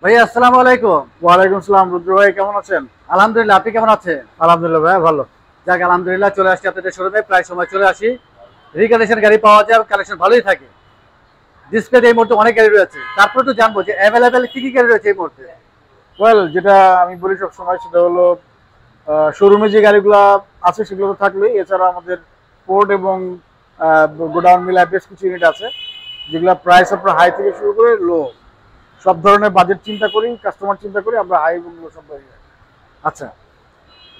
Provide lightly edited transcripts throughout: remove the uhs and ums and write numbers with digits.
ভাইয়া আসসালামু আলাইকুম। ওয়ালাইকুম আসসালাম। রুদ্র ভাই কেমন আছেন? আলহামদুলিল্লাহ, আপনি কেমন আছেন? আলহামদুলিল্লাহ ভাই ভালো। যাক আলহামদুলিল্লাহ, চলে আসছি আপনাদের শোরুমে। প্রায় সময় চলে আসি, রিকন্ডিশন গাড়ি পাওয়া যায়, কালেকশন ভালোই থাকে। ডিসপ্লেতে এই মুহূর্তে অনেক গাড়ি রয়েছে, তারপরে তো জানবো যে অ্যাভেলেবেল কি কি গাড়ি রয়েছে এই মুহূর্তে। যেটা আমি বলি সব সময় সেটা হলো শোরুমে যে গাড়িগুলো আছে সেগুলো তো থাকবেই, এছাড়া আমাদের পোর্ট এবং গোডাউন মিলায় বেশ কিছু ইউনিট আছে যেগুলো প্রাইস আপনার হাই থেকে শুরু করে লো, সব ধরনের বাজেট চিন্তা করি, কাস্টমার চিন্তা করি, আমরা হাই এবং লো সব ধরনের। আচ্ছা,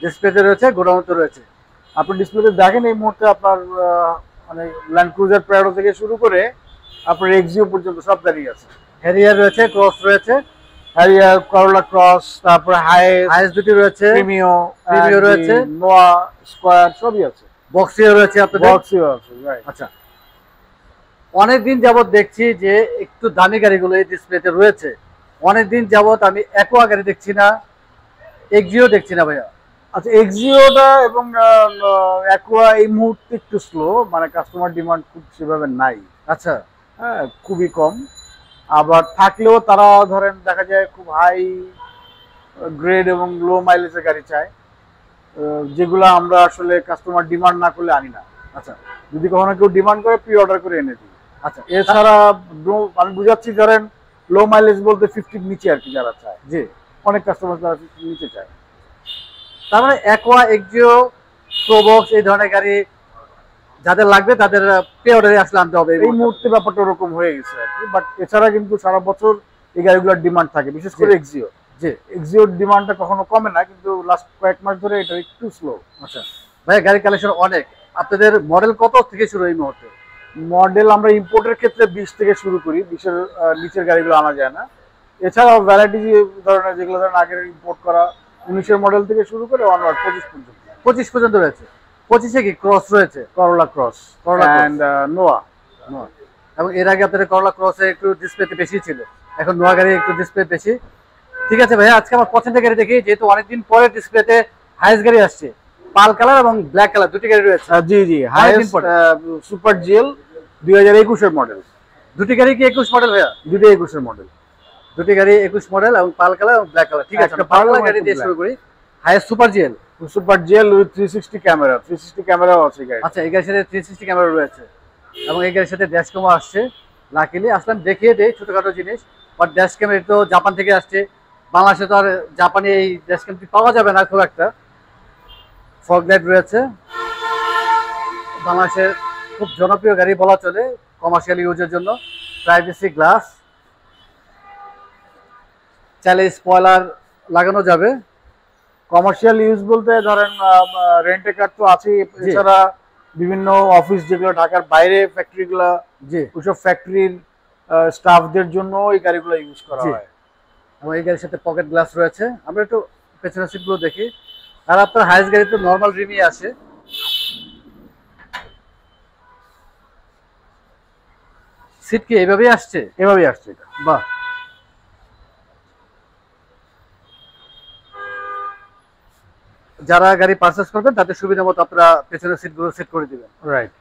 ডিসপ্লেতে রয়েছে, গোডাউনতে রয়েছে। আপনি ডিসপ্লেতে দেখেন এই মুহূর্তে আপনার মানে ল্যান্ড ক্রুজার প্রাডো থেকে শুরু করে আপনার এক্সিও পর্যন্ত সব গাড়ি আছে। হ্যারিয়ার রয়েছে, ক্রস রয়েছে, হ্যারিয়ার, করোলা ক্রস, তারপরে হাইস দুটি রয়েছে, প্রিমিও প্রিমিও রয়েছে, নোয়া স্কয়ার সবই আছে। বক্সিও রয়েছে আপনাদের। বক্সিও আছে, রাইট। আচ্ছা, অনেকদিন যাবত দেখছি যে একটু দামি গাড়িগুলো এই ডিসপ্লেতে রয়েছে। অনেকদিন যাবত আমি অ্যাকোয়া গাড়ি দেখছি না, এক্সিও দেখছি না ভাইয়া। আচ্ছা, এক্সিওটা এবং অ্যাকোয়া এই মুহূর্তে একটু স্লো, মানে কাস্টমার ডিমান্ড খুব সেভাবে নাই। আচ্ছা, হ্যাঁ, খুবই কম। আবার থাকলেও তারা ধরেন দেখা যায় খুব হাই গ্রেড এবং লো মাইলেজের গাড়ি চায়, যেগুলো আমরা আসলে কাস্টমার ডিমান্ড না করলে আনি না। আচ্ছা, যদি কখনো কেউ ডিমান্ড করে প্রি অর্ডার করে এনে দিই। আচ্ছা, এছাড়া আমি বুঝাচ্ছি, ধরেন লো মাইলেজ বলতে 50 নিচে আর কি যারা চায়, জি। অনেক কাস্টমার তারা 50 নিচে চায়। তার মানে অ্যাকোয়া, এক্সিও, প্রোবক্স এই ধরনের গাড়ি যাদের লাগবে তাদের প্রি অর্ডারে আসলে আনতে হবে এই মুহূর্তে ব্যাপারটা ওরকম হয়ে গেছে আর কি। বাট এছাড়া কিন্তু সারা বছর এই গাড়িগুলোর ডিমান্ড থাকে, বিশেষ করে এক্সিও। জি। এক্সিওর ডিমান্ডটা কখনো কমে না, কিন্তু লাস্ট কয়েক মাস ধরে এটা একটু স্লো। আচ্ছা ভাই, গাড়ির কালেকশন অনেক। আপনাদের মডেল কত থেকে শুরু এই মুহূর্তে? মডেল আমরা ইম্পোর্টের ক্ষেত্রে 20 থেকে শুরু করি, 20-এর নিচের গাড়িগুলো আনা যায় না। এছাড়াও ভ্যারাইটি যে ধরনের, যেগুলো ধরেন আগের ইম্পোর্ট করা 19-এর মডেল থেকে শুরু করে অনওয়ার্ড 25 পর্যন্ত। 25 পর্যন্ত রয়েছে। 25-এ কি ক্রস রয়েছে? করোলা ক্রস অ্যান্ড নোয়া। নোয়া। এবং এর আগে আপনাদের করলা ক্রসে একটু ডিসপ্লেতে বেশি ছিল, এখন নোয়া গাড়ি একটু ডিসপ্লে বেশি। ঠিক আছে ভাইয়া, আজকে আমার পছন্দের গাড়ি দেখি, যেহেতু অনেকদিন পরে ডিসপ্লেতে হাইস গাড়ি আসছে। পাল কালার এবং ব্ল্যাক কালার দুটি গাড়ি রয়েছে। জি জি, হাইস্ট সুপার জিএল 2021-এর মডেল। দুটি গাড়ি কি 21 মডেল ভাইয়া? দুটো 21-এর মডেল। দুটি গাড়ি 21 মডেল এবং পাল কালার এবং ব্ল্যাক কালার। ঠিক আছে, একটা পাল পাল কালার গাড়ি দিয়ে শুরু করি। হাইস super GL. Super GL with 360 camera, 360 ক্যামেরাও আছে গাড়ি। আচ্ছা, এই গাড়ির সাথে 360 ক্যামেরা রয়েছে এবং এই গাড়ির সাথে ড্যাশ ক্যামও আসছে। লাকিলি আসলাম দেখিয়ে দেয় ছোটখাটো জিনিস, বাট ড্যাশ ক্যামেরা তো জাপান থেকে আসছে। বাংলাদেশে তো আর জাপানি এই ড্যাশ ক্যামটি পাওয়া যাবে না খুব একটা। ফগ লাইট রয়েছে, বাংলাদেশের খুব জনপ্রিয় গাড়ি বলা চলে কমার্শিয়াল ইউজের জন্য। প্রাইভেসি গ্লাস, চাইলে স্পয়লার লাগানো যাবে। কমার্শিয়াল ইউজ বলতে ধরেন রেন্টে কার তো আছেই, এছাড়া বিভিন্ন অফিস যেগুলো ঢাকার বাইরে ফ্যাক্টরিগুলো, জি, ওইসব ফ্যাক্টরির স্টাফদের জন্য এই গাড়িগুলো ইউজ করা হয়। এবং এই গাড়ির সাথে পকেট গ্লাস রয়েছে। আমরা একটু পেছনের সিটগুলো দেখি। আর আপনার হাইস গাড়ি তো নর্মাল রিমই আসে। সিট কি এইভাবেই আসছে? এভাবেই আসছে এটা। বাহ, যারা গাড়ি পারচেস করবেন তাদের সুবিধা মতো আপনারা পেছনের সিটগুলো সেট করে দিবেন। রাইট।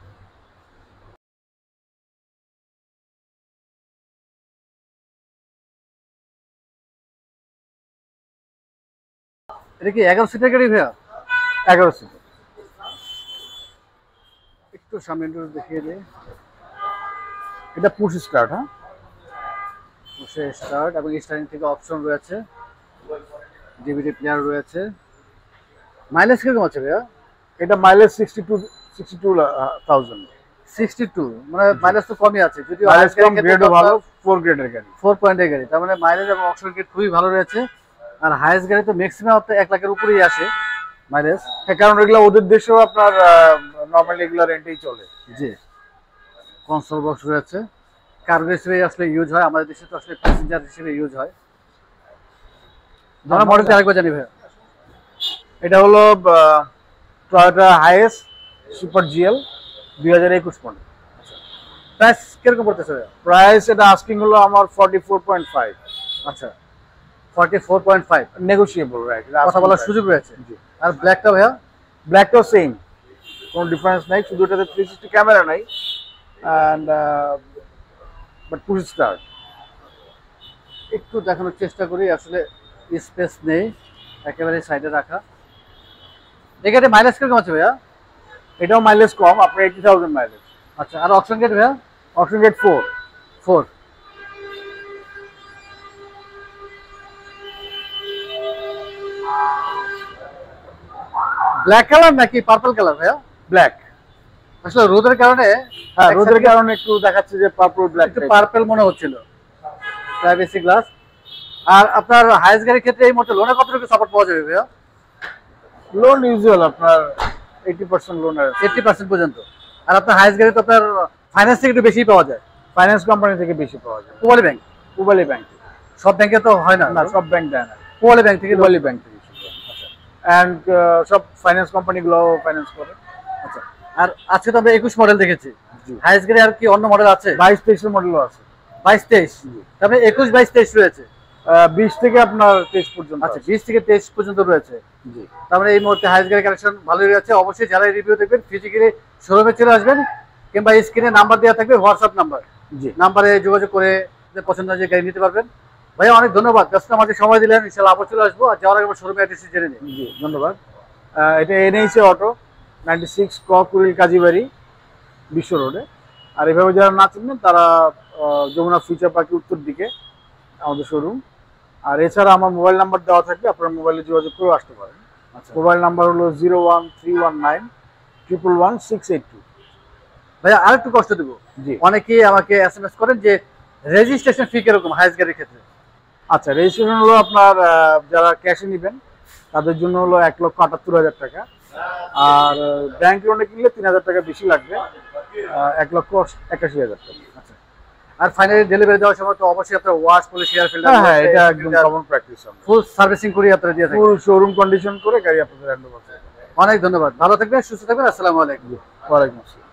এটা কি 11 সিটের গাড়ি ভাইয়া? 11 সিট। একটু সামনে একটু দেখিয়ে দিই। এটা পুশ স্টার্ট। হ্যাঁ, পুশে স্টার্ট এবং স্টার্টিং থেকে অপশন রয়েছে, ডিভিডি প্লেয়ার রয়েছে। মাইলেজ কিরকম আছে ভাইয়া? এটা মাইলেজ 62,000। 62, মানে মাইলেজ তো কমই আছে, যদিও মাইলেজ কম, গ্রেডও ভালো, 4 গ্রেডের গাড়ি, 4 পয়েন্টের গাড়ি। তার মানে মাইলেজ এবং অপশন কিট খুবই ভালো রয়েছে। আর হাইয়েস্ট গাড়ি তো ম্যাক্সিমাম আপনার 1 লাখের উপরেই আসে মাইলেজ। হ্যাঁ, কারণ এগুলো ওদের দেশেও আপনার নর্মালি এগুলো রেন্টেই চলে। জি। কনসোল বক্স রয়েছে, কার্গো হিসেবে আসলে ইউজ হয়, আমাদের দেশে তো আসলে প্যাসেঞ্জার হিসেবে ইউজ হয়। ধরো মডেলটা আরেকবার জানি ভাইয়া। এটা হলো Toyota highest super GL 2021 model. Price কিরকম পড়তেছে ভাইয়া? প্রাইস এটা আস্কিং হলো আমার 44.5। আচ্ছা, 44.5 নেগোশিয়েবল, রাইট। কথা বলার সুযোগ রয়েছে। জি। আর ব্ল্যাকটা ভাইয়া? ব্ল্যাকটাও সেম, কোনো ডিফারেন্স নাই, শুধু এটাতে 360 ক্যামেরা নাই অ্যান্ড বাট পুশ স্টার্ট। একটু দেখানোর চেষ্টা করি, আসলে স্পেস নেই, একেবারে সাইডে রাখা। এই গাড়ি মাইলেজ কিরকম আছে ভাইয়া? এটাও মাইলেজ কম, আপনার 80,000 মাইলেজ। আচ্ছা, আর অপশন গেট ভাইয়া? Option gate 4। 4। ব্ল্যাক কালার নাকি পার্পল কালার ভাইয়া? ব্ল্যাক। আসলে রোদের কারণে, হ্যাঁ, রোদের কারণে একটু দেখাচ্ছে যে পার্পল ব্ল্যাক, একটু পার্পল মনে হচ্ছিল। Privacy glass. আর আপনার হাইস গাড়ির ক্ষেত্রে এই মোটর লোনে কতটুকু সাপোর্ট পাওয়া যাবে ভাইয়া? লোন ইউজুয়াল আপনার 80% লোন আছে, 80% পর্যন্ত। আর আপনার হাইস গাড়ি তো আপনার ফাইন্যান্স থেকে একটু বেশি পাওয়া যায়, ফাইন্যান্স কোম্পানি থেকে বেশি পাওয়া যায়। পূবালী ব্যাংক? পূবালী ব্যাংক। সব ব্যাংকে তো হয় না। না, সব ব্যাংক দেয় না, পূবালী ব্যাংক থেকে। পূবালী ব্যাংক থেকে। আচ্ছা, এন্ড সব ফাইন্যান্স কোম্পানিগুলো ফাইন্যান্স করে। আচ্ছা, আর আজকে তো আমরা 21 মডেল দেখেছি, জি। হাইস গাড়ি আর কি অন্য মডেল আছে? 22-23 মডেলও আছে। 22-23, তারপরে 21, 22, 23 রয়েছে। 20 থেকে আপনার 23 পর্যন্ত। আচ্ছা, 20 থেকে 23 পর্যন্ত রয়েছে। জি। তারপরে এই মুহূর্তে হাইস গাড়ি কালেকশন ভালোই রয়েছে। অবশ্যই যারা রিভিউ দেখবেন ফিজিক্যালি শোরুমে চলে আসবেন, কিংবা স্ক্রিনে নাম্বার দেওয়া থাকবে, হোয়াটসঅ্যাপ নাম্বার, জি, নাম্বারে যোগাযোগ করে পছন্দ যে গাড়ি নিতে পারবেন। ভাইয়া অনেক ধন্যবাদ, ব্যস্ত আমাকে সময় দিলেন। ইনশাআল্লাহ আবার চলে আসবো। আর যাওয়ার আগে শোরুমে অ্যাড্রেস জেনে নিন। জি, ধন্যবাদ। এটা এনএইচএ অটো 96 ক কুড়িল কাজীবাড়ি, বিশ্ব রোডে। আর এভাবে যারা না চিনবেন তারা যমুনা ফিউচার পার্কের উত্তর দিকে আমাদের শোরুম। আর এছাড়া আমার মোবাইল নাম্বার দেওয়া থাকবে, আপনারা মোবাইলে যোগাযোগ করে আসতে পারেন। আচ্ছা, মোবাইল নাম্বার হলো 01319111682। ভাইয়া আরেকটু কষ্ট দেবো, জি। অনেকেই আমাকে SMS করেন যে রেজিস্ট্রেশন ফি কিরকম হাইস গাড়ির ক্ষেত্রে? আচ্ছা, রেজিস্ট্রেশন হলো আপনার যারা ক্যাশে নেবেন তাদের জন্য হলো 1,78,000 টাকা। আর ব্যাংক লোনে কিনলে 3,000 টাকা বেশি লাগবে, 1,81,000 টাকা। আচ্ছা, আর ফাইনালি ডেলিভারি দেওয়ার সময় তো অবশ্যই আপনার ওয়াশ পলিশ এয়ার ফিল্টার, হ্যাঁ, এটা একদম কমন প্র্যাকটিস। ফুল সার্ভিসিং করে আপনারা দিয়ে থাকেন। ফুল শোরুম কন্ডিশন করে গাড়ি আপনাদের হ্যান্ড ওভার। অনেক ধন্যবাদ, ভালো থাকবেন, সুস্থ থাকবেন। আসসালামু আলাইকুম। ওয়ালাইকুম আসসালাম।